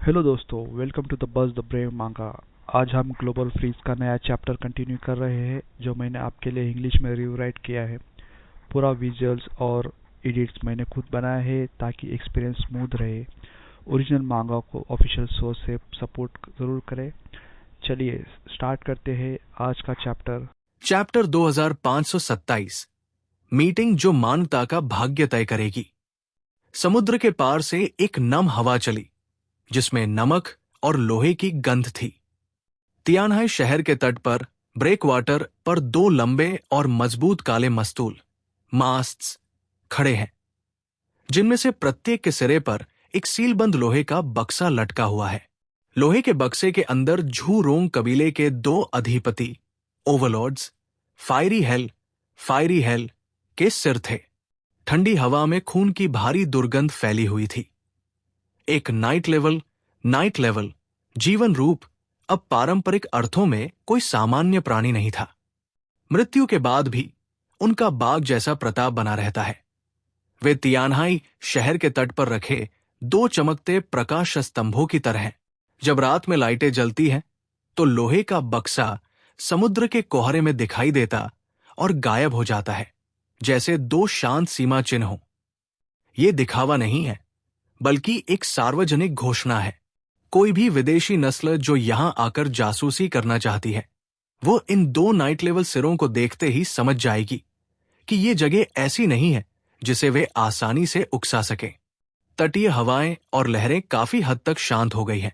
Hello दोस्तों, welcome to the buzz the brave manga. आज हम ग्लोबल फ्रीज का नया चैप्टर कंटिन्यू कर रहे हैं जो मैंने आपके लिए इंग्लिश में रिवराइट किया है। पूरा विजुअल्स और एडिट्स मैंने खुद बनाया है ताकि एक्सपीरियंस स्मूथ रहे। ओरिजिनल मांगा को ऑफिशियल सोर्स से सपोर्ट जरूर करें। चलिए स्टार्ट करते हैं आज का चैप्टर। चैप्टर 2527 मीटिंग जो मानवता का भाग्य तय करेगी। समुद्र के पार से एक नम हवा चली जिसमें नमक और लोहे की गंध थी। तियानहाई शहर के तट पर ब्रेकवाटर पर दो लंबे और मजबूत काले मस्तूल मास्ट्स खड़े हैं, जिनमें से प्रत्येक के सिरे पर एक सीलबंद लोहे का बक्सा लटका हुआ है। लोहे के बक्से के अंदर झू रोंग कबीले के दो अधिपति ओवरलॉर्ड्स फायरी हेल के सिर थे। ठंडी हवा में खून की भारी दुर्गंध फैली हुई थी। एक नाइट लेवल जीवन रूप अब पारंपरिक अर्थों में कोई सामान्य प्राणी नहीं था। मृत्यु के बाद भी उनका बाघ जैसा प्रताप बना रहता है। वे तियानहाई शहर के तट पर रखे दो चमकते प्रकाश स्तंभों की तरह हैं। जब रात में लाइटें जलती हैं तो लोहे का बक्सा समुद्र के कोहरे में दिखाई देता और गायब हो जाता है, जैसे दो शांत सीमा चिन्ह हों। ये दिखावा नहीं है, बल्कि एक सार्वजनिक घोषणा है। कोई भी विदेशी नस्ल जो यहां आकर जासूसी करना चाहती है, वो इन दो नाइट लेवल सिरों को देखते ही समझ जाएगी कि ये जगह ऐसी नहीं है जिसे वे आसानी से उकसा सके। तटीय हवाएं और लहरें काफी हद तक शांत हो गई हैं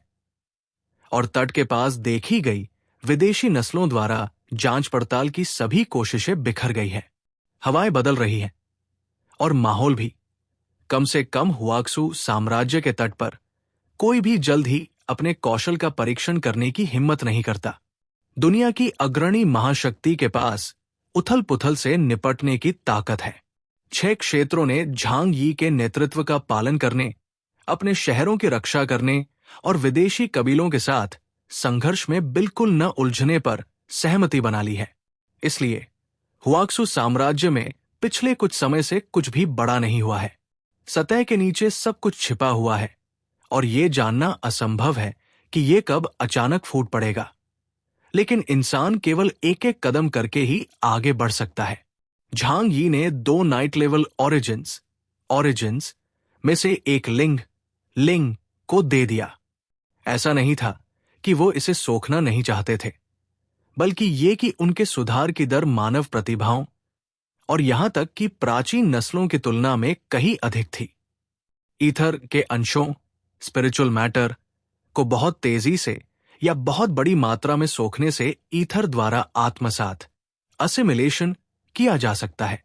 और तट के पास देखी गई विदेशी नस्लों द्वारा जांच पड़ताल की सभी कोशिशें बिखर गई हैं। हवाएं बदल रही हैं और माहौल भी। कम से कम हुआक्सू साम्राज्य के तट पर कोई भी जल्द ही अपने कौशल का परीक्षण करने की हिम्मत नहीं करता। दुनिया की अग्रणी महाशक्ति के पास उथल पुथल से निपटने की ताकत है। 6 क्षेत्रों ने झांग यी के नेतृत्व का पालन करने, अपने शहरों की रक्षा करने और विदेशी कबीलों के साथ संघर्ष में बिल्कुल न उलझने पर सहमति बना ली है। इसलिए हुआक्सू साम्राज्य में पिछले कुछ समय से कुछ भी बड़ा नहीं हुआ है। सतह के नीचे सब कुछ छिपा हुआ है और ये जानना असंभव है कि ये कब अचानक फूट पड़ेगा। लेकिन इंसान केवल एक एक कदम करके ही आगे बढ़ सकता है। झांग यी ने 2 नाइट लेवल ओरिजिन्स में से एक लिंग को दे दिया। ऐसा नहीं था कि वो इसे सोखना नहीं चाहते थे, बल्कि ये कि उनके सुधार की दर मानव प्रतिभाओं और यहां तक कि प्राचीन नस्लों की तुलना में कहीं अधिक थी। ईथर के अंशों स्पिरिचुअल मैटर को बहुत तेजी से या बहुत बड़ी मात्रा में सोखने से ईथर द्वारा आत्मसात असिमिलेशन किया जा सकता है,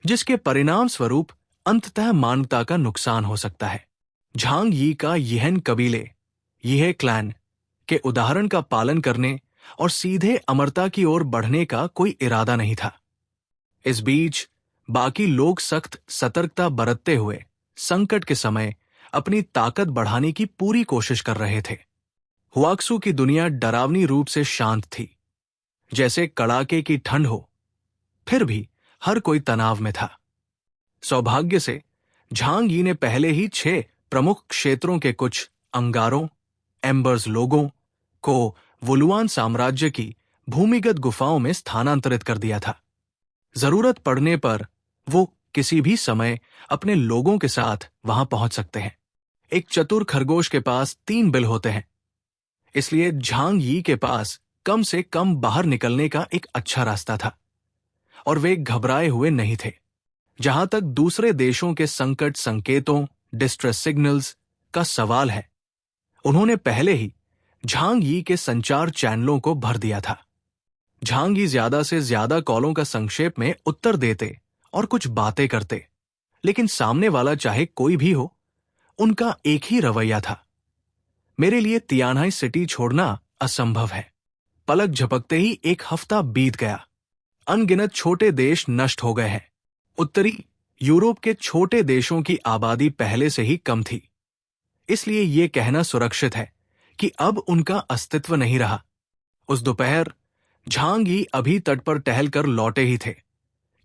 जिसके परिणाम स्वरूप अंततः मानवता का नुकसान हो सकता है। झांग यी का यिहेन कबीले यह क्लैन के उदाहरण का पालन करने और सीधे अमरता की ओर बढ़ने का कोई इरादा नहीं था। इस बीच बाकी लोग सख्त सतर्कता बरतते हुए संकट के समय अपनी ताकत बढ़ाने की पूरी कोशिश कर रहे थे। हुआक्सू की दुनिया डरावनी रूप से शांत थी, जैसे कड़ाके की ठंड हो, फिर भी हर कोई तनाव में था। सौभाग्य से झांग यी ने पहले ही 6 प्रमुख क्षेत्रों के कुछ अंगारों एम्बर्स लोगों को वुलुआन साम्राज्य की भूमिगत गुफाओं में स्थानांतरित कर दिया था। जरूरत पड़ने पर वो किसी भी समय अपने लोगों के साथ वहां पहुंच सकते हैं। एक चतुर खरगोश के पास 3 बिल होते हैं, इसलिए झांग यी के पास कम से कम बाहर निकलने का एक अच्छा रास्ता था और वे घबराए हुए नहीं थे। जहां तक दूसरे देशों के संकट संकेतों डिस्ट्रेस सिग्नल्स का सवाल है, उन्होंने पहले ही झांग यी के संचार चैनलों को भर दिया था। झांग यी ज्यादा से ज्यादा कॉलों का संक्षेप में उत्तर देते और कुछ बातें करते, लेकिन सामने वाला चाहे कोई भी हो, उनका एक ही रवैया था। मेरे लिए तियानहाई सिटी छोड़ना असंभव है। पलक झपकते ही 1 हफ्ता बीत गया। अनगिनत छोटे देश नष्ट हो गए हैं। उत्तरी यूरोप के छोटे देशों की आबादी पहले से ही कम थी, इसलिए यह कहना सुरक्षित है कि अब उनका अस्तित्व नहीं रहा। उस दोपहर झांग यी अभी तट पर टहल कर लौटे ही थे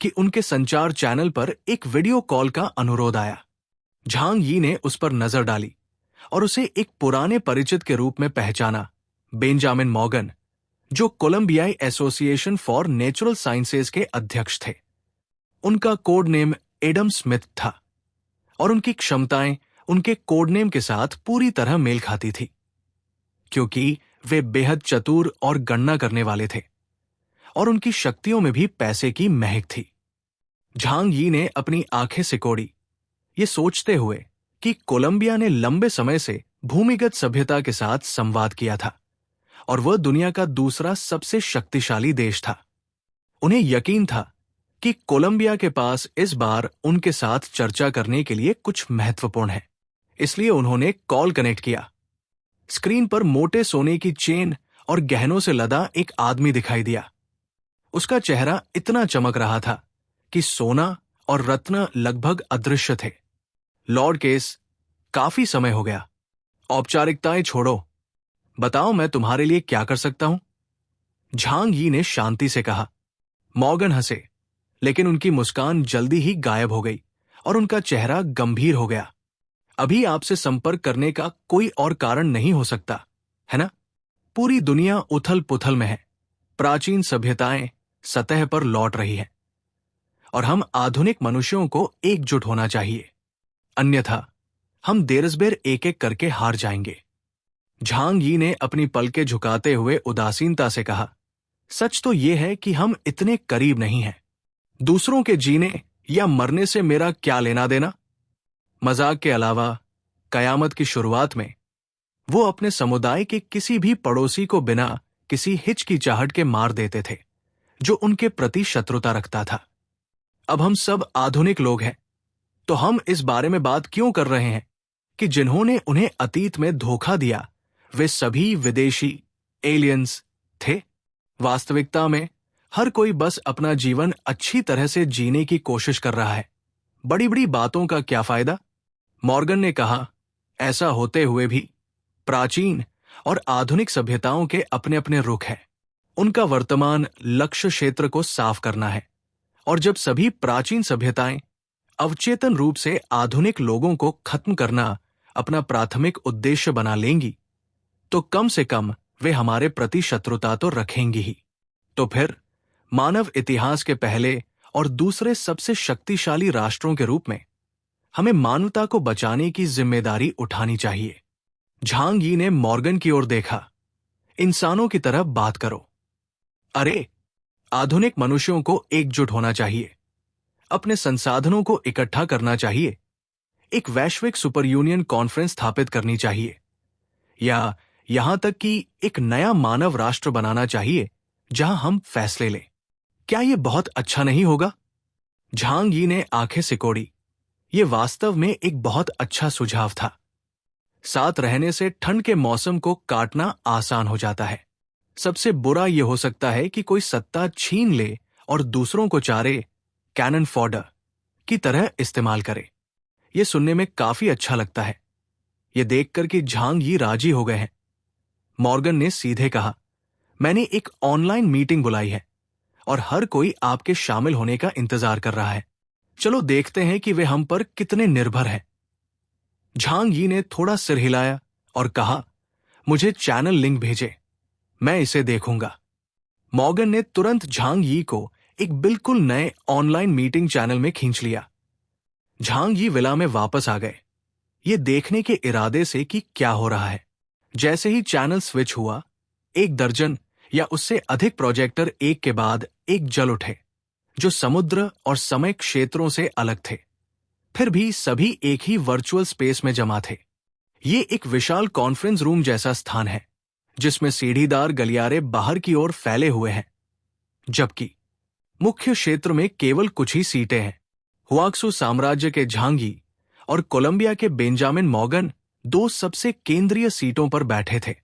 कि उनके संचार चैनल पर एक वीडियो कॉल का अनुरोध आया। झांग यी ने उस पर नजर डाली और उसे एक पुराने परिचित के रूप में पहचाना, बेंजामिन मॉर्गन, जो कोलंबियाई एसोसिएशन फॉर नेचुरल साइंसेज के अध्यक्ष थे। उनका कोड नेम एडम स्मिथ था और उनकी क्षमताएं उनके कोड नेम के साथ पूरी तरह मेल खाती थी, क्योंकि वे बेहद चतुर और गणना करने वाले थे और उनकी शक्तियों में भी पैसे की महक थी। झांग यी ने अपनी आंखें सिकोड़ी, ये सोचते हुए कि कोलंबिया ने लंबे समय से भूमिगत सभ्यता के साथ संवाद किया था और वह दुनिया का दूसरा सबसे शक्तिशाली देश था। उन्हें यकीन था कि कोलंबिया के पास इस बार उनके साथ चर्चा करने के लिए कुछ महत्वपूर्ण है, इसलिए उन्होंने कॉल कनेक्ट किया। स्क्रीन पर मोटे सोने की चेन और गहनों से लदा एक आदमी दिखाई दिया। उसका चेहरा इतना चमक रहा था कि सोना और रत्न लगभग अदृश्य थे। लॉर्ड केस, काफी समय हो गया, औपचारिकताएं छोड़ो, बताओ मैं तुम्हारे लिए क्या कर सकता हूं? झांग यी ने शांति से कहा। मॉर्गन हंसे, लेकिन उनकी मुस्कान जल्दी ही गायब हो गई और उनका चेहरा गंभीर हो गया। अभी आपसे संपर्क करने का कोई और कारण नहीं हो सकता, है ना? पूरी दुनिया उथल पुथल में है, प्राचीन सभ्यताएं सतह पर लौट रही है और हम आधुनिक मनुष्यों को एकजुट होना चाहिए, अन्यथा हम देरसबेर एक एक करके हार जाएंगे। झांग यी ने अपनी पलकें झुकाते हुए उदासीनता से कहा, सच तो यह है कि हम इतने करीब नहीं हैं। दूसरों के जीने या मरने से मेरा क्या लेना देना? मजाक के अलावा कयामत की शुरुआत में वो अपने समुदाय के किसी भी पड़ोसी को बिना किसी हिचकिचाहट के मार देते थे जो उनके प्रति शत्रुता रखता था। अब हम सब आधुनिक लोग हैं, तो हम इस बारे में बात क्यों कर रहे हैं कि जिन्होंने उन्हें अतीत में धोखा दिया वे सभी विदेशी एलियंस थे? वास्तविकता में हर कोई बस अपना जीवन अच्छी तरह से जीने की कोशिश कर रहा है। बड़ी बड़ी बातों का क्या फायदा? मॉर्गन ने कहा, ऐसा होते हुए भी प्राचीन और आधुनिक सभ्यताओं के अपने अपने रुख हैं। उनका वर्तमान लक्ष्य क्षेत्र को साफ करना है, और जब सभी प्राचीन सभ्यताएं अवचेतन रूप से आधुनिक लोगों को खत्म करना अपना प्राथमिक उद्देश्य बना लेंगी, तो कम से कम वे हमारे प्रति शत्रुता तो रखेंगी ही। तो फिर मानव इतिहास के पहले और दूसरे सबसे शक्तिशाली राष्ट्रों के रूप में हमें मानवता को बचाने की जिम्मेदारी उठानी चाहिए। झांग यी ने मॉर्गन की ओर देखा। इंसानों की तरह बात करो। अरे, आधुनिक मनुष्यों को एकजुट होना चाहिए, अपने संसाधनों को इकट्ठा करना चाहिए, एक वैश्विक सुपर यूनियन कॉन्फ्रेंस स्थापित करनी चाहिए, या यहां तक कि एक नया मानव राष्ट्र बनाना चाहिए जहां हम फैसले लें। क्या यह बहुत अच्छा नहीं होगा? झांग यी ने आंखें सिकोड़ी। यह वास्तव में एक बहुत अच्छा सुझाव था। साथ रहने से ठंड के मौसम को काटना आसान हो जाता है। सबसे बुरा यह हो सकता है कि कोई सत्ता छीन ले और दूसरों को चारे कैनन फॉडर की तरह इस्तेमाल करे। यह सुनने में काफी अच्छा लगता है। यह देखकर कि झांग यी राजी हो गए हैं, मॉर्गन ने सीधे कहा, मैंने एक ऑनलाइन मीटिंग बुलाई है और हर कोई आपके शामिल होने का इंतजार कर रहा है। चलो देखते हैं कि वे हम पर कितने निर्भर हैं। झांग यी ने थोड़ा सिर हिलाया और कहा, मुझे चैनल लिंक भेजे, मैं इसे देखूंगा। मॉर्गन ने तुरंत झांग यी को एक बिल्कुल नए ऑनलाइन मीटिंग चैनल में खींच लिया। झांग यी विला में वापस आ गए, ये देखने के इरादे से कि क्या हो रहा है। जैसे ही चैनल स्विच हुआ, एक दर्जन या उससे अधिक प्रोजेक्टर एक के बाद एक जल उठे, जो समुद्र और समय क्षेत्रों से अलग थे, फिर भी सभी एक ही वर्चुअल स्पेस में जमा थे। ये एक विशाल कॉन्फ्रेंस रूम जैसा स्थान है, जिसमें सीढ़ीदार गलियारे बाहर की ओर फैले हुए हैं, जबकि मुख्य क्षेत्र में केवल कुछ ही सीटें हैं। हुआक्सू साम्राज्य के झांग यी और कोलंबिया के बेंजामिन मॉर्गन दो सबसे केंद्रीय सीटों पर बैठे थे,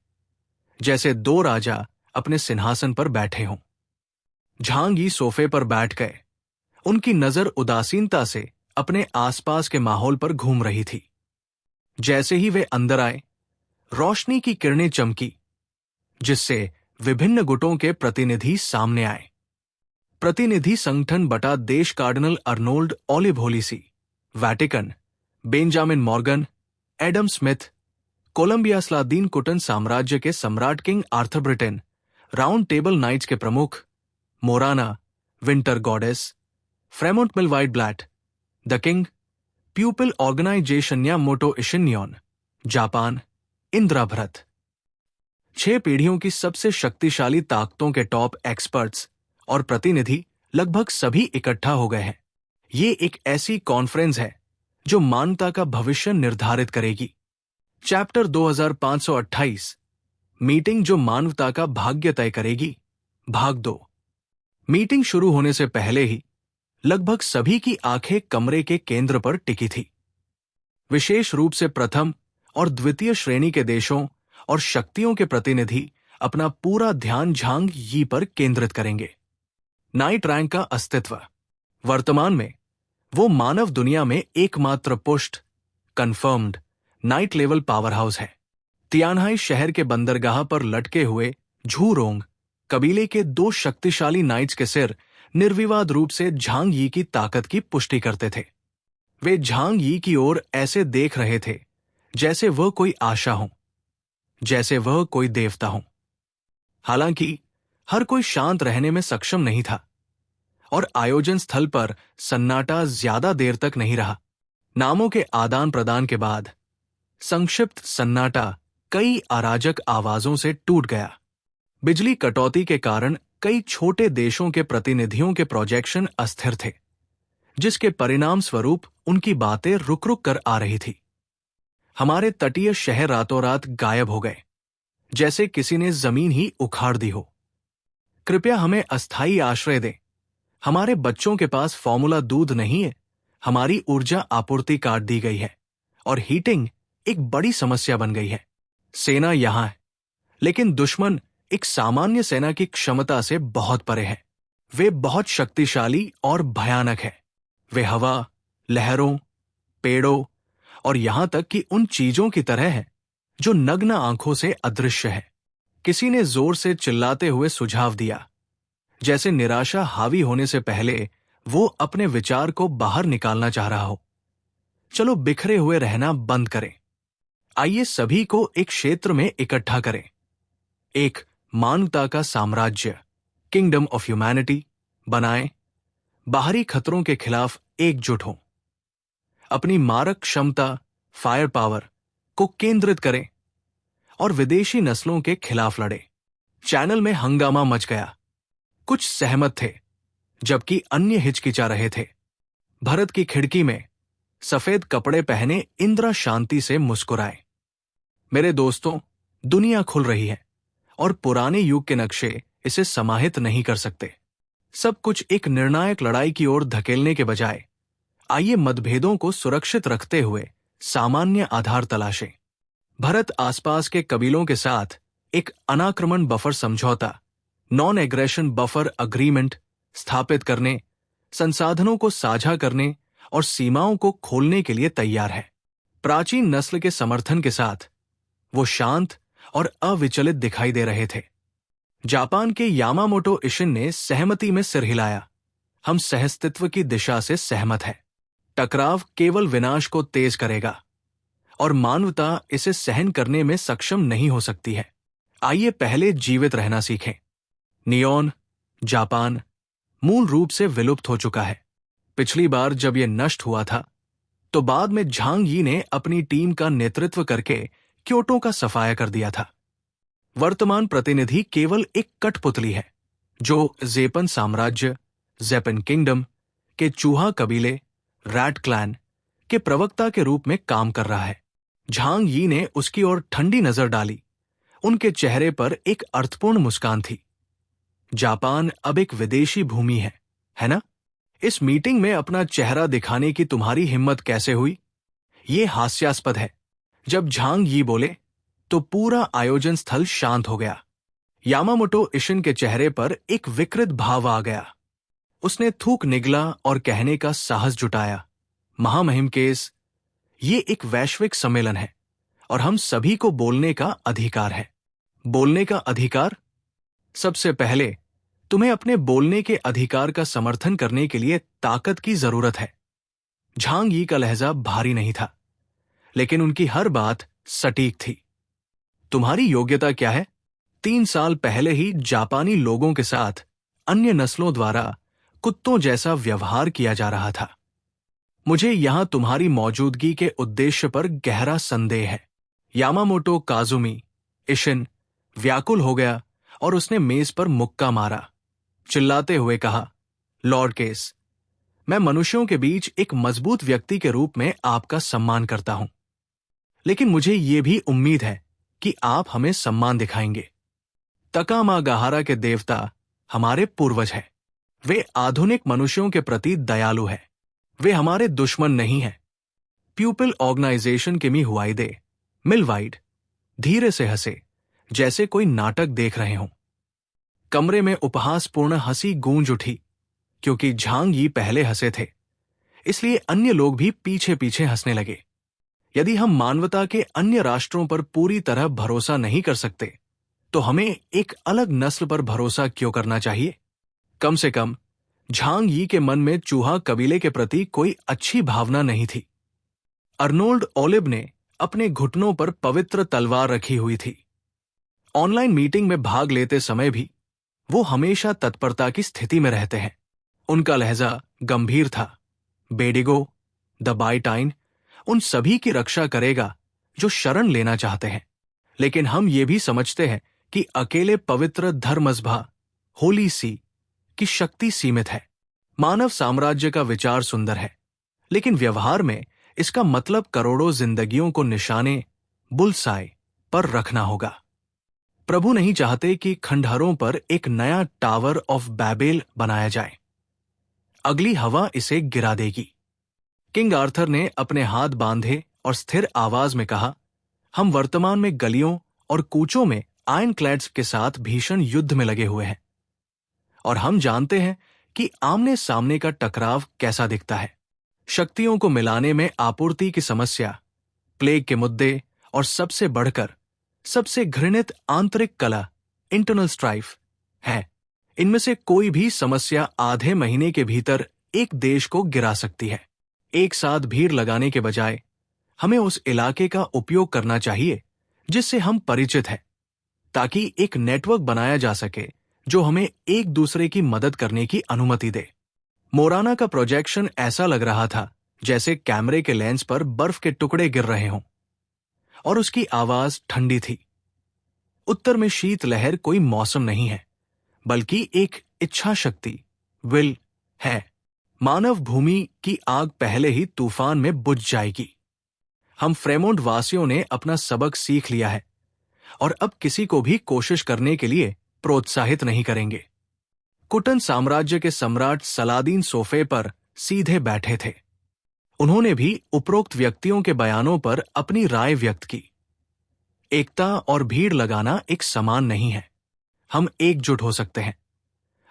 जैसे दो राजा अपने सिंहासन पर बैठे हों। झांग यी सोफे पर बैठ गए। उनकी नजर उदासीनता से अपने आसपास के माहौल पर घूम रही थी। जैसे ही वे अंदर आए, रोशनी की किरणें चमकी, जिससे विभिन्न गुटों के प्रतिनिधि सामने आए। प्रतिनिधि संगठन बटा देश कार्डिनल अर्नोल्ड ओलिवोलिसी, Vatican, Benjamin Morgan, Adam Smith, Colombia स्लादीन कुटन साम्राज्य के सम्राट king Arthur Britain, round table knights के प्रमुख मोराना, विंटर गॉडेस, फ्रेमोंट मिलवाइड ब्लैट, द किंग, प्यूपिल ऑर्गेनाइजेशन या मोटो इशिन्योन, जापान, इंद्राभरत। 6 पीढ़ियों की सबसे शक्तिशाली ताकतों के टॉप एक्सपर्ट्स और प्रतिनिधि लगभग सभी इकट्ठा हो गए हैं। ये एक ऐसी कॉन्फ्रेंस है जो मानवता का भविष्य निर्धारित करेगी। चैप्टर 2528, मीटिंग जो मानवता का भाग्य तय करेगी, भाग 2। मीटिंग शुरू होने से पहले ही लगभग सभी की आंखें कमरे के केंद्र पर टिकी थी। विशेष रूप से प्रथम और द्वितीय श्रेणी के देशों और शक्तियों के प्रतिनिधि अपना पूरा ध्यान झांग यी पर केंद्रित करेंगे। नाइट रैंक का अस्तित्व। वर्तमान में वो मानव दुनिया में एकमात्र पुष्ट, confirmed night level power house है। तियानहाई शहर के बंदरगाह पर लटके हुए झूरोंग कबीले के 2 शक्तिशाली नाइट्स के सिर निर्विवाद रूप से झांग यी की ताकत की पुष्टि करते थे। वे झांग यी की ओर ऐसे देख रहे थे जैसे वह कोई आशा हो, जैसे वह कोई देवता हो। हालांकि हर कोई शांत रहने में सक्षम नहीं था और आयोजन स्थल पर सन्नाटा ज्यादा देर तक नहीं रहा। नामों के आदान प्रदान के बाद संक्षिप्त सन्नाटा कई अराजक आवाजों से टूट गया। बिजली कटौती के कारण कई छोटे देशों के प्रतिनिधियों के प्रोजेक्शन अस्थिर थे, जिसके परिणाम स्वरूप उनकी बातें रुक रुक कर आ रही थी। हमारे तटीय शहर रातों रात गायब हो गए, जैसे किसी ने जमीन ही उखाड़ दी हो। कृपया हमें अस्थायी आश्रय दें। हमारे बच्चों के पास फॉर्मूला दूध नहीं है, हमारी ऊर्जा आपूर्ति काट दी गई है और हीटिंग एक बड़ी समस्या बन गई है। सेना यहां है, लेकिन दुश्मन एक सामान्य सेना की क्षमता से बहुत परे है। वे बहुत शक्तिशाली और भयानक है। वे हवा, लहरों, पेड़ों और यहां तक कि उन चीजों की तरह है जो नग्न आंखों से अदृश्य है। किसी ने जोर से चिल्लाते हुए सुझाव दिया, जैसे निराशा हावी होने से पहले वो अपने विचार को बाहर निकालना चाह रहा हो। चलो बिखरे हुए रहना बंद करें। आइए सभी को एक क्षेत्र में इकट्ठा करें। एक मानवता का साम्राज्य, किंगडम ऑफ ह्यूमैनिटी बनाएं। बाहरी खतरों के खिलाफ एकजुट हों। अपनी मारक क्षमता, फायर पावर को केंद्रित करें और विदेशी नस्लों के खिलाफ लड़ें। चैनल में हंगामा मच गया। कुछ सहमत थे, जबकि अन्य हिचकिचा रहे थे। भरत की खिड़की में सफेद कपड़े पहने इंद्रा शांति से मुस्कुराए। मेरे दोस्तों, दुनिया खुल रही है और पुराने युग के नक्शे इसे समाहित नहीं कर सकते। सब कुछ एक निर्णायक लड़ाई की ओर धकेलने के बजाय आइए मतभेदों को सुरक्षित रखते हुए सामान्य आधार तलाशें। भरत आसपास के कबीलों के साथ एक अनाक्रमण बफर समझौता, नॉन एग्रेशन बफर अग्रीमेंट स्थापित करने, संसाधनों को साझा करने और सीमाओं को खोलने के लिए तैयार है। प्राचीन नस्ल के समर्थन के साथ वो शांत और अविचलित दिखाई दे रहे थे। जापान के यामामोटो इशिन ने सहमति में सिर हिलाया। हम सहस्तित्व की दिशा से सहमत हैं। टकराव केवल विनाश को तेज करेगा और मानवता इसे सहन करने में सक्षम नहीं हो सकती है। आइए पहले जीवित रहना सीखें। नियोन, जापान मूल रूप से विलुप्त हो चुका है। पिछली बार जब यह नष्ट हुआ था, तो बाद में झांग यी ने अपनी टीम का नेतृत्व करके क्योटो का सफाया कर दिया था। वर्तमान प्रतिनिधि केवल एक कठपुतली है जो जेपन साम्राज्य, जेपन किंगडम के चूहा कबीले, रैट क्लैन के प्रवक्ता के रूप में काम कर रहा है। झांग यी ने उसकी ओर ठंडी नजर डाली। उनके चेहरे पर एक अर्थपूर्ण मुस्कान थी। जापान अब एक विदेशी भूमि है ना? इस मीटिंग में अपना चेहरा दिखाने की तुम्हारी हिम्मत कैसे हुई? ये हास्यास्पद है। जब झांग यी बोले तो पूरा आयोजन स्थल शांत हो गया। यामामोटो इशिन के चेहरे पर एक विकृत भाव आ गया। उसने थूक निगला और कहने का साहस जुटाया, महामहिम केस, ये एक वैश्विक सम्मेलन है और हम सभी को बोलने का अधिकार है। बोलने का अधिकार? सबसे पहले तुम्हें अपने बोलने के अधिकार का समर्थन करने के लिए ताकत की जरूरत है। झांग यी का लहजा भारी नहीं था, लेकिन उनकी हर बात सटीक थी। तुम्हारी योग्यता क्या है? 3 साल पहले ही जापानी लोगों के साथ अन्य नस्लों द्वारा कुत्तों जैसा व्यवहार किया जा रहा था। मुझे यहां तुम्हारी मौजूदगी के उद्देश्य पर गहरा संदेह है। यामामोटो काजुमी इशिन व्याकुल हो गया और उसने मेज पर मुक्का मारा, चिल्लाते हुए कहा, लॉर्ड केस, मैं मनुष्यों के बीच एक मजबूत व्यक्ति के रूप में आपका सम्मान करता हूं, लेकिन मुझे ये भी उम्मीद है कि आप हमें सम्मान दिखाएंगे। तकामागाहारा के देवता हमारे पूर्वज हैं। वे आधुनिक मनुष्यों के प्रति दयालु हैं। वे हमारे दुश्मन नहीं हैं। प्यूपिल ऑर्गेनाइजेशन के मी हुआई दे मिलवाइड धीरे से हंसे, जैसे कोई नाटक देख रहे हों। कमरे में उपहासपूर्ण हंसी गूंज उठी, क्योंकि झांग यी पहले हंसे थे, इसलिए अन्य लोग भी पीछे पीछे हंसने लगे। यदि हम मानवता के अन्य राष्ट्रों पर पूरी तरह भरोसा नहीं कर सकते, तो हमें एक अलग नस्ल पर भरोसा क्यों करना चाहिए? कम से कम झांग यी के मन में चूहा कबीले के प्रति कोई अच्छी भावना नहीं थी। अर्नोल्ड ओलिव ने अपने घुटनों पर पवित्र तलवार रखी हुई थी। ऑनलाइन मीटिंग में भाग लेते समय भी वो हमेशा तत्परता की स्थिति में रहते हैं। उनका लहजा गंभीर था। बेडिगो, द बाइटाइन उन सभी की रक्षा करेगा जो शरण लेना चाहते हैं, लेकिन हम ये भी समझते हैं कि अकेले पवित्र धर्मसभा होली सी की शक्ति सीमित है। मानव साम्राज्य का विचार सुंदर है, लेकिन व्यवहार में इसका मतलब करोड़ों जिंदगियों को निशाने बुलसाई पर रखना होगा। प्रभु नहीं चाहते कि खंडहरों पर एक नया टावर ऑफ बैबेल बनाया जाए। अगली हवा इसे गिरा देगी। किंग आर्थर ने अपने हाथ बांधे और स्थिर आवाज में कहा, हम वर्तमान में गलियों और कूचों में आयरनक्लैड्स के साथ भीषण युद्ध में लगे हुए हैं, और हम जानते हैं कि आमने सामने का टकराव कैसा दिखता है। शक्तियों को मिलाने में आपूर्ति की समस्या, प्लेग के मुद्दे और सबसे बढ़कर सबसे घृणित आंतरिक कला इंटरनल स्ट्राइफ है। इनमें से कोई भी समस्या आधे महीने के भीतर एक देश को गिरा सकती है। एक साथ भीड़ लगाने के बजाय हमें उस इलाके का उपयोग करना चाहिए जिससे हम परिचित हैं, ताकि एक नेटवर्क बनाया जा सके जो हमें एक दूसरे की मदद करने की अनुमति दे। मोराना का प्रोजेक्शन ऐसा लग रहा था जैसे कैमरे के लेंस पर बर्फ के टुकड़े गिर रहे हों, और उसकी आवाज ठंडी थी। उत्तर में शीत लहर कोई मौसम नहीं है, बल्कि एक इच्छा शक्ति, विल है। मानव भूमि की आग पहले ही तूफान में बुझ जाएगी। हम फ्रेमोंट वासियों ने अपना सबक सीख लिया है और अब किसी को भी कोशिश करने के लिए प्रोत्साहित नहीं करेंगे। कुटन साम्राज्य के सम्राट सलादीन सोफे पर सीधे बैठे थे। उन्होंने भी उपरोक्त व्यक्तियों के बयानों पर अपनी राय व्यक्त की। एकता और भीड़ लगाना एक समान नहीं है। हम एकजुट हो सकते हैं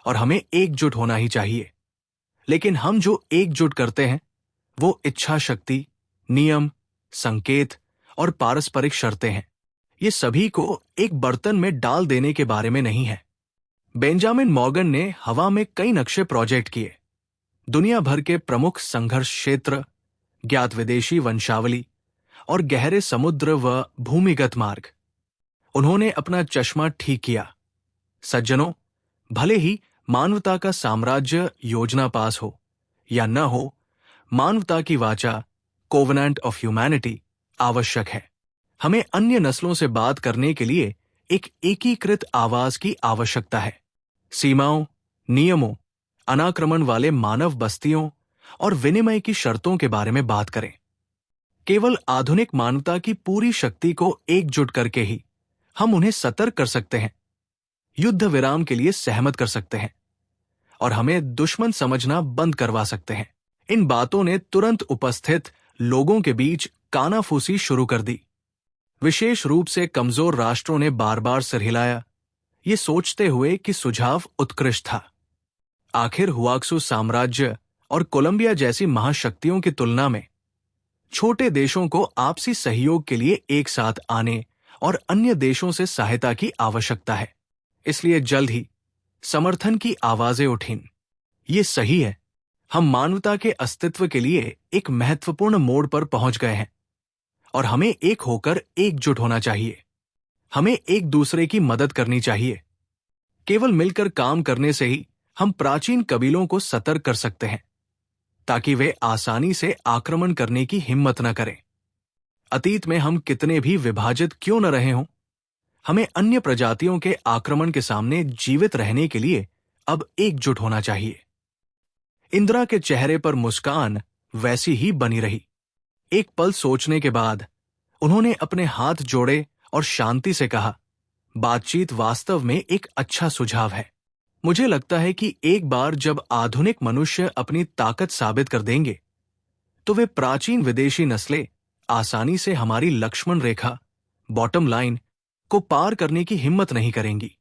और हमें एकजुट होना ही चाहिए, लेकिन हम जो एकजुट करते हैं वो इच्छा शक्ति, नियम, संकेत और पारस्परिक शर्तें हैं। ये सभी को एक बर्तन में डाल देने के बारे में नहीं है। बेंजामिन मॉर्गन ने हवा में कई नक्शे प्रोजेक्ट किए। दुनिया भर के प्रमुख संघर्ष क्षेत्र, ज्ञात विदेशी वंशावली और गहरे समुद्र व भूमिगत मार्ग। उन्होंने अपना चश्मा ठीक किया। सज्जनों, भले ही मानवता का साम्राज्य योजना पास हो या न हो, मानवता की वाचा, कोवेनेंट ऑफ ह्यूमैनिटी, आवश्यक है। हमें अन्य नस्लों से बात करने के लिए एक एकीकृत आवाज की आवश्यकता है। सीमाओं, नियमों, अनाक्रमण वाले मानव बस्तियों और विनिमय की शर्तों के बारे में बात करें। केवल आधुनिक मानवता की पूरी शक्ति को एकजुट करके ही हम उन्हें सतर्क कर सकते हैं, युद्ध विराम के लिए सहमत कर सकते हैं और हमें दुश्मन समझना बंद करवा सकते हैं। इन बातों ने तुरंत उपस्थित लोगों के बीच कानाफूसी शुरू कर दी। विशेष रूप से कमजोर राष्ट्रों ने बार बार सिर हिलाया, ये सोचते हुए कि सुझाव उत्कृष्ट था। आखिर हुआक्सू साम्राज्य और कोलंबिया जैसी महाशक्तियों की तुलना में छोटे देशों को आपसी सहयोग के लिए एक साथ आने और अन्य देशों से सहायता की आवश्यकता है। इसलिए जल्द ही समर्थन की आवाजें उठीं। ये सही है, हम मानवता के अस्तित्व के लिए एक महत्वपूर्ण मोड़ पर पहुंच गए हैं और हमें एक होकर एकजुट होना चाहिए। हमें एक दूसरे की मदद करनी चाहिए। केवल मिलकर काम करने से ही हम प्राचीन कबीलों को सतर्क कर सकते हैं, ताकि वे आसानी से आक्रमण करने की हिम्मत न करें। अतीत में हम कितने भी विभाजित क्यों न रहे हों, हमें अन्य प्रजातियों के आक्रमण के सामने जीवित रहने के लिए अब एकजुट होना चाहिए। इंदिरा के चेहरे पर मुस्कान वैसी ही बनी रही। एक पल सोचने के बाद उन्होंने अपने हाथ जोड़े और शांति से कहा, बातचीत वास्तव में एक अच्छा सुझाव है। मुझे लगता है कि एक बार जब आधुनिक मनुष्य अपनी ताकत साबित कर देंगे, तो वे प्राचीन विदेशी नस्लें आसानी से हमारी लक्ष्मण रेखा, बॉटम लाइन को पार करने की हिम्मत नहीं करेंगी।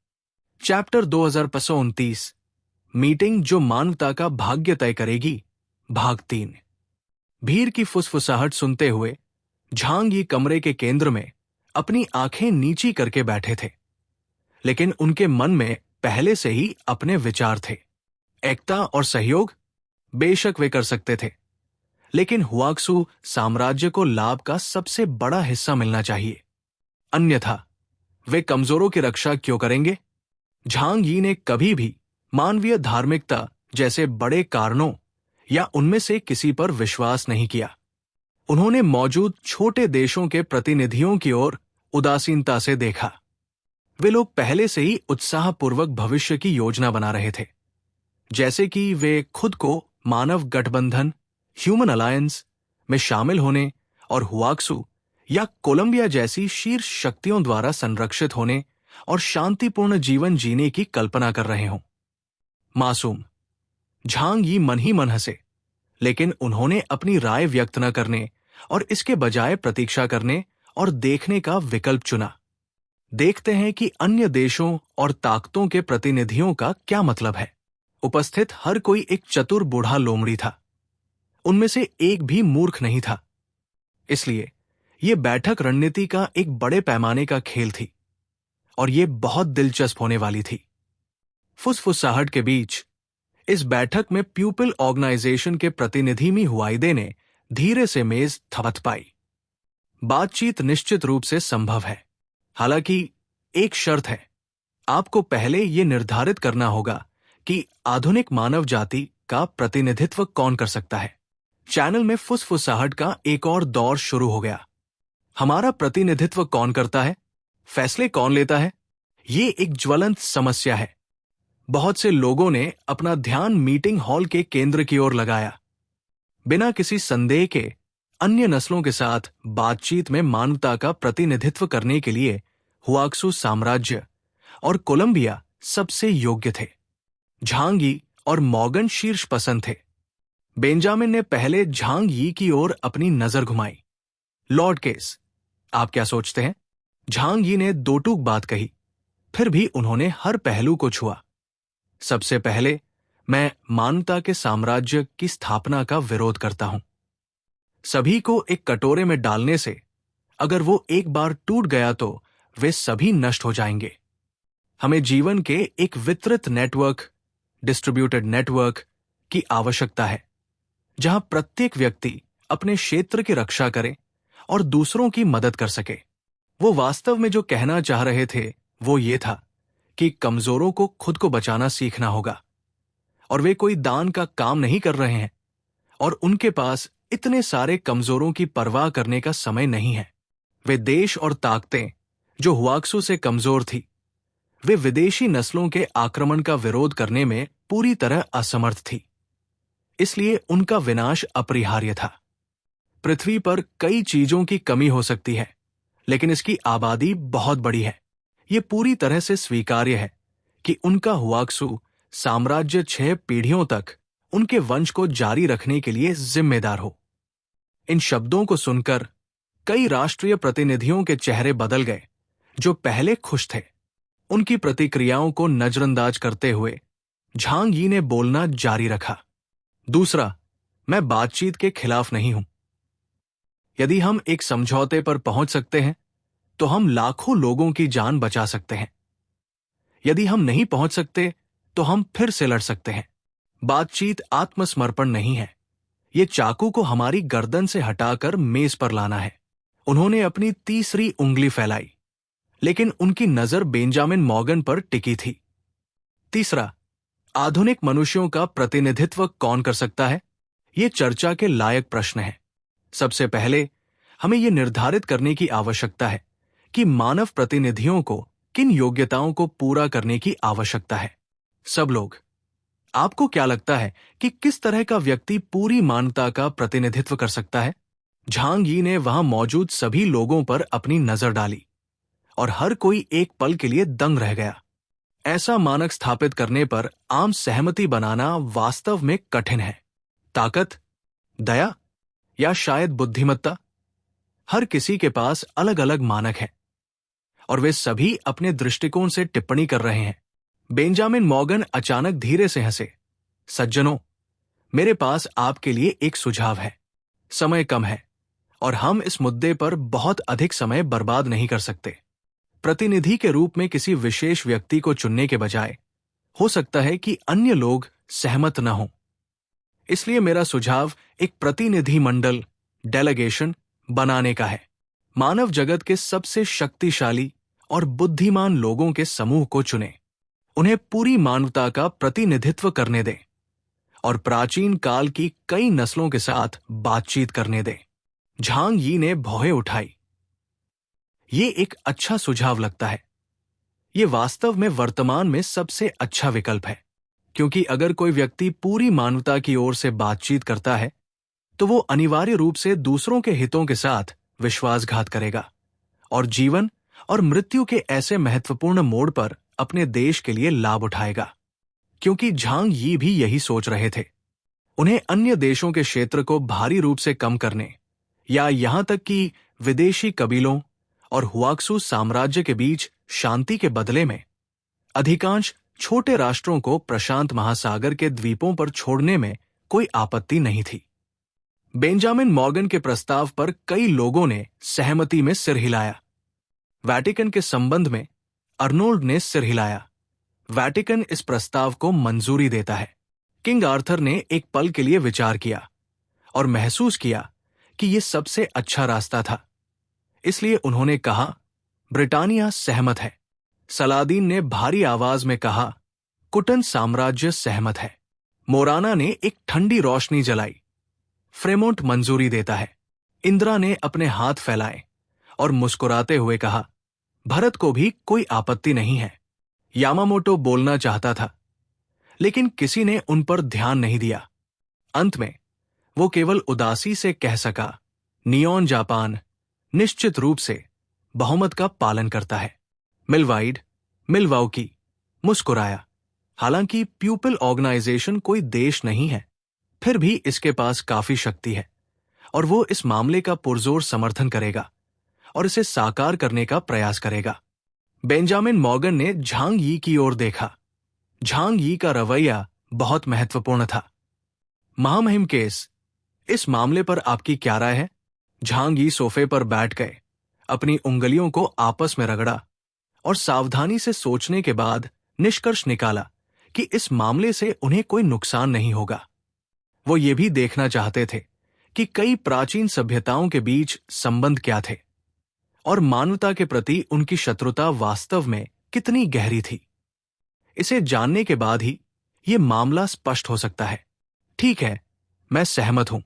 चैप्टर 2529, मीटिंग जो मानवता का भाग्य तय करेगी, भाग 3। भीड़ की फुसफुसाहट सुनते हुए झांग यी कमरे के केंद्र में अपनी आंखें नीची करके बैठे थे, लेकिन उनके मन में पहले से ही अपने विचार थे। एकता और सहयोग बेशक वे कर सकते थे, लेकिन हुआक्सू साम्राज्य को लाभ का सबसे बड़ा हिस्सा मिलना चाहिए, अन्यथा वे कमजोरों की रक्षा क्यों करेंगे? झांग यी ने कभी भी मानवीय धार्मिकता जैसे बड़े कारणों या उनमें से किसी पर विश्वास नहीं किया। उन्होंने मौजूद छोटे देशों के प्रतिनिधियों की ओर उदासीनता से देखा। वे लोग पहले से ही उत्साहपूर्वक भविष्य की योजना बना रहे थे, जैसे कि वे खुद को मानव गठबंधन, ह्यूमन अलायंस में शामिल होने और हुआक्सू या कोलंबिया जैसी शीर्ष शक्तियों द्वारा संरक्षित होने और शांतिपूर्ण जीवन जीने की कल्पना कर रहे हों। मासूम झांग यी मन ही मन हंसे, लेकिन उन्होंने अपनी राय व्यक्त न करने और इसके बजाय प्रतीक्षा करने और देखने का विकल्प चुना। देखते हैं कि अन्य देशों और ताकतों के प्रतिनिधियों का क्या मतलब है। उपस्थित हर कोई एक चतुर बूढ़ा लोमड़ी था। उनमें से एक भी मूर्ख नहीं था। इसलिए यह बैठक रणनीति का एक बड़े पैमाने का खेल थी और यह बहुत दिलचस्प होने वाली थी। फुसफुसाहट के बीच इस बैठक में प्यूपिल ऑर्गेनाइजेशन के प्रतिनिधि मी हुआइदे ने धीरे से मेज थपथपाई। बातचीत निश्चित रूप से संभव है, हालांकि एक शर्त है, आपको पहले यह निर्धारित करना होगा कि आधुनिक मानव जाति का प्रतिनिधित्व कौन कर सकता है। चैनल में फुसफुसाहट का एक और दौर शुरू हो गया। हमारा प्रतिनिधित्व कौन करता है, फैसले कौन लेता है, ये एक ज्वलंत समस्या है। बहुत से लोगों ने अपना ध्यान मीटिंग हॉल के केंद्र की ओर लगाया। बिना किसी संदेह के अन्य नस्लों के साथ बातचीत में मानवता का प्रतिनिधित्व करने के लिए हुआक्सू साम्राज्य और कोलंबिया सबसे योग्य थे। झांग यी और मॉर्गन शीर्ष पसंद थे। बेंजामिन ने पहले झांग यी की ओर अपनी नजर घुमाई। लॉर्ड केस, आप क्या सोचते हैं? झांग यी ने दो टूक बात कही, फिर भी उन्होंने हर पहलू को छुआ। सबसे पहले मैं मानवता के साम्राज्य की स्थापना का विरोध करता हूं। सभी को एक कटोरे में डालने से अगर वो एक बार टूट गया तो वे सभी नष्ट हो जाएंगे। हमें जीवन के एक वितरित नेटवर्क, डिस्ट्रीब्यूटेड नेटवर्क की आवश्यकता है, जहां प्रत्येक व्यक्ति अपने क्षेत्र की रक्षा करे और दूसरों की मदद कर सके। वो वास्तव में जो कहना चाह रहे थे वो ये था कि कमजोरों को खुद को बचाना सीखना होगा, और वे कोई दान का काम नहीं कर रहे हैं और उनके पास इतने सारे कमजोरों की परवाह करने का समय नहीं है। वे देश और ताकतें जो हुआक्सू से कमजोर थी, वे विदेशी नस्लों के आक्रमण का विरोध करने में पूरी तरह असमर्थ थी, इसलिए उनका विनाश अपरिहार्य था। पृथ्वी पर कई चीजों की कमी हो सकती है, लेकिन इसकी आबादी बहुत बड़ी है। यह पूरी तरह से स्वीकार्य है कि उनका हुआक्सू साम्राज्य 6 पीढ़ियों तक उनके वंश को जारी रखने के लिए जिम्मेदार हो। इन शब्दों को सुनकर कई राष्ट्रीय प्रतिनिधियों के चेहरे बदल गए। जो पहले खुश थे, उनकी प्रतिक्रियाओं को नजरअंदाज करते हुए झांग यी ने बोलना जारी रखा। दूसरा, मैं बातचीत के खिलाफ नहीं हूं। यदि हम एक समझौते पर पहुंच सकते हैं तो हम लाखों लोगों की जान बचा सकते हैं। यदि हम नहीं पहुंच सकते तो हम फिर से लड़ सकते हैं। बातचीत आत्मसमर्पण नहीं है, ये चाकू को हमारी गर्दन से हटाकर मेज पर लाना है। उन्होंने अपनी तीसरी उंगली फैलाई, लेकिन उनकी नजर बेंजामिन मॉर्गन पर टिकी थी। तीसरा, आधुनिक मनुष्यों का प्रतिनिधित्व कौन कर सकता है? ये चर्चा के लायक प्रश्न है। सबसे पहले हमें यह निर्धारित करने की आवश्यकता है कि मानव प्रतिनिधियों को किन योग्यताओं को पूरा करने की आवश्यकता है। सब लोग। आपको क्या लगता है कि किस तरह का व्यक्ति पूरी मानवता का प्रतिनिधित्व कर सकता है? झांग यी ने वहां मौजूद सभी लोगों पर अपनी नजर डाली और हर कोई एक पल के लिए दंग रह गया। ऐसा मानक स्थापित करने पर आम सहमति बनाना वास्तव में कठिन है। ताकत, दया या शायद बुद्धिमत्ता? हर किसी के पास अलग अलग मानक हैं और वे सभी अपने दृष्टिकोण से टिप्पणी कर रहे हैं। बेंजामिन मॉर्गन अचानक धीरे से हंसे। सज्जनों, मेरे पास आपके लिए एक सुझाव है। समय कम है और हम इस मुद्दे पर बहुत अधिक समय बर्बाद नहीं कर सकते। प्रतिनिधि के रूप में किसी विशेष व्यक्ति को चुनने के बजाय हो सकता है कि अन्य लोग सहमत न हों। इसलिए मेरा सुझाव एक प्रतिनिधि मंडल, डेलीगेशन बनाने का है। मानव जगत के सबसे शक्तिशाली और बुद्धिमान लोगों के समूह को चुनें, उन्हें पूरी मानवता का प्रतिनिधित्व करने दें और प्राचीन काल की कई नस्लों के साथ बातचीत करने दें। झांग यी ने भौहें उठाई। ये एक अच्छा सुझाव लगता है। ये वास्तव में वर्तमान में सबसे अच्छा विकल्प है, क्योंकि अगर कोई व्यक्ति पूरी मानवता की ओर से बातचीत करता है तो वो अनिवार्य रूप से दूसरों के हितों के साथ विश्वासघात करेगा और जीवन और मृत्यु के ऐसे महत्वपूर्ण मोड़ पर अपने देश के लिए लाभ उठाएगा। क्योंकि झांग यी भी यही सोच रहे थे। उन्हें अन्य देशों के क्षेत्र को भारी रूप से कम करने या यहां तक कि विदेशी कबीलों और हुआक्सू साम्राज्य के बीच शांति के बदले में अधिकांश छोटे राष्ट्रों को प्रशांत महासागर के द्वीपों पर छोड़ने में कोई आपत्ति नहीं थी। बेंजामिन मॉर्गन के प्रस्ताव पर कई लोगों ने सहमति में सिर हिलाया। वेटिकन के संबंध में अर्नोल्ड ने सिर हिलाया। वेटिकन इस प्रस्ताव को मंजूरी देता है। किंग आर्थर ने एक पल के लिए विचार किया और महसूस किया कि यह सबसे अच्छा रास्ता था। इसलिए उन्होंने कहा, ब्रिटानिया सहमत है। सलादीन ने भारी आवाज में कहा, कुटन साम्राज्य सहमत है। मोराना ने एक ठंडी रोशनी जलाई। फ्रेमोंट मंजूरी देता है। इंदिरा ने अपने हाथ फैलाए और मुस्कुराते हुए कहा, भरत को भी कोई आपत्ति नहीं है। यामामोटो बोलना चाहता था, लेकिन किसी ने उन पर ध्यान नहीं दिया। अंत में वो केवल उदासी से कह सका, नियोन जापान निश्चित रूप से बहुमत का पालन करता है। मिलवाउकी मुस्कुराया। हालांकि प्यूपिल ऑर्गेनाइजेशन कोई देश नहीं है, फिर भी इसके पास काफी शक्ति है और वो इस मामले का पुरजोर समर्थन करेगा और इसे साकार करने का प्रयास करेगा। बेंजामिन मॉर्गन ने झांग यी की ओर देखा। झांग यी का रवैया बहुत महत्वपूर्ण था। महामहिम केस, इस मामले पर आपकी क्या राय है? झांग यी सोफे पर बैठ गए, अपनी उंगलियों को आपस में रगड़ा और सावधानी से सोचने के बाद निष्कर्ष निकाला कि इस मामले से उन्हें कोई नुकसान नहीं होगा। वो ये भी देखना चाहते थे कि कई प्राचीन सभ्यताओं के बीच संबंध क्या थे और मानवता के प्रति उनकी शत्रुता वास्तव में कितनी गहरी थी। इसे जानने के बाद ही ये मामला स्पष्ट हो सकता है। ठीक है, मैं सहमत हूं,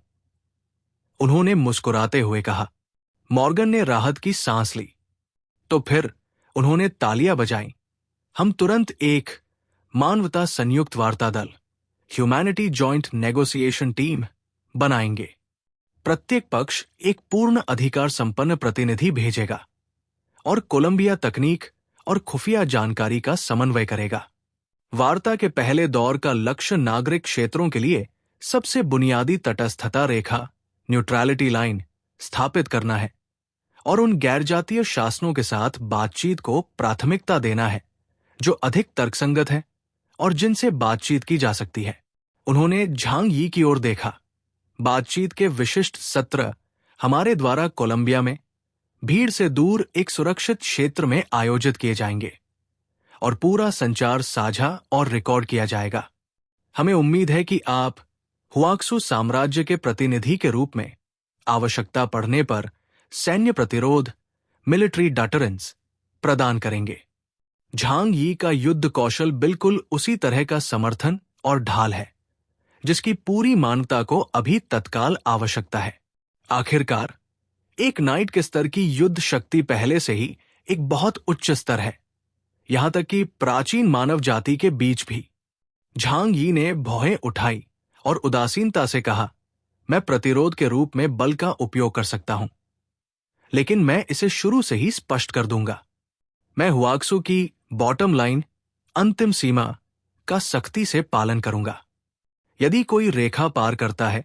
उन्होंने मुस्कुराते हुए कहा। मॉर्गन ने राहत की सांस ली। तो फिर उन्होंने तालियां बजाईं। हम तुरंत एक मानवता संयुक्त वार्ता दल, ह्यूमैनिटी जॉइंट नेगोशिएशन टीम बनाएंगे। प्रत्येक पक्ष एक पूर्ण अधिकार संपन्न प्रतिनिधि भेजेगा और कोलंबिया तकनीक और खुफिया जानकारी का समन्वय करेगा। वार्ता के पहले दौर का लक्ष्य नागरिक क्षेत्रों के लिए सबसे बुनियादी तटस्थता रेखा, न्यूट्रलिटी लाइन स्थापित करना है और उन गैरजातीय शासनों के साथ बातचीत को प्राथमिकता देना है जो अधिक तर्कसंगत है और जिनसे बातचीत की जा सकती है। उन्होंने झांग यी की ओर देखा। बातचीत के विशिष्ट सत्र हमारे द्वारा कोलंबिया में भीड़ से दूर एक सुरक्षित क्षेत्र में आयोजित किए जाएंगे और पूरा संचार साझा और रिकॉर्ड किया जाएगा। हमें उम्मीद है कि आप हुआक्सू साम्राज्य के प्रतिनिधि के रूप में आवश्यकता पड़ने पर सैन्य प्रतिरोध, मिलिट्री डटरेंस प्रदान करेंगे। झांग यी का युद्ध कौशल बिल्कुल उसी तरह का समर्थन और ढाल है जिसकी पूरी मानवता को अभी तत्काल आवश्यकता है। आखिरकार एक नाइट के स्तर की युद्ध शक्ति पहले से ही एक बहुत उच्च स्तर है, यहां तक कि प्राचीन मानव जाति के बीच भी। झांग यी ने भौहें उठाई और उदासीनता से कहा, मैं प्रतिरोध के रूप में बल का उपयोग कर सकता हूं, लेकिन मैं इसे शुरू से ही स्पष्ट कर दूंगा। मैं हुआक्सू की बॉटम लाइन, अंतिम सीमा का सख्ती से पालन करूंगा। यदि कोई रेखा पार करता है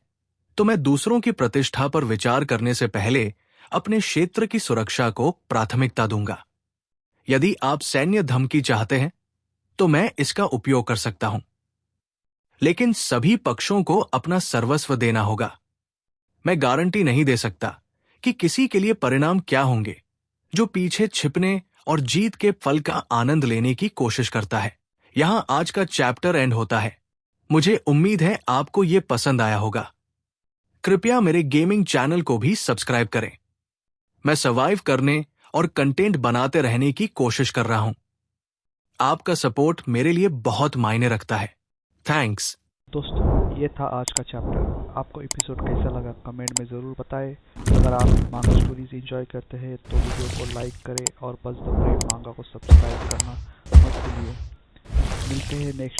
तो मैं दूसरों की प्रतिष्ठा पर विचार करने से पहले अपने क्षेत्र की सुरक्षा को प्राथमिकता दूंगा। यदि आप सैन्य धमकी चाहते हैं तो मैं इसका उपयोग कर सकता हूं, लेकिन सभी पक्षों को अपना सर्वस्व देना होगा। मैं गारंटी नहीं दे सकता कि किसी के लिए परिणाम क्या होंगे जो पीछे छिपने और जीत के फल का आनंद लेने की कोशिश करता है। यहां आज का चैप्टर एंड होता है। मुझे उम्मीद है आपको यह पसंद आया होगा। कृपया मेरे गेमिंग चैनल को भी सब्सक्राइब करें। मैं सर्वाइव करने और कंटेंट बनाते रहने की कोशिश कर रहा हूं। आपका सपोर्ट मेरे लिए बहुत मायने रखता है। थैंक्स। दोस्तों, ये था आज का चैप्टर। आपको एपिसोड कैसा लगा कमेंट में ज़रूर बताएं। अगर आप मांगा स्टोरीज एंजॉय करते हैं तो वीडियो को लाइक करें और बस द ब्रेव मांगा को सब्सक्राइब करना मत भूलिए। मिलते हैं नेक्स्ट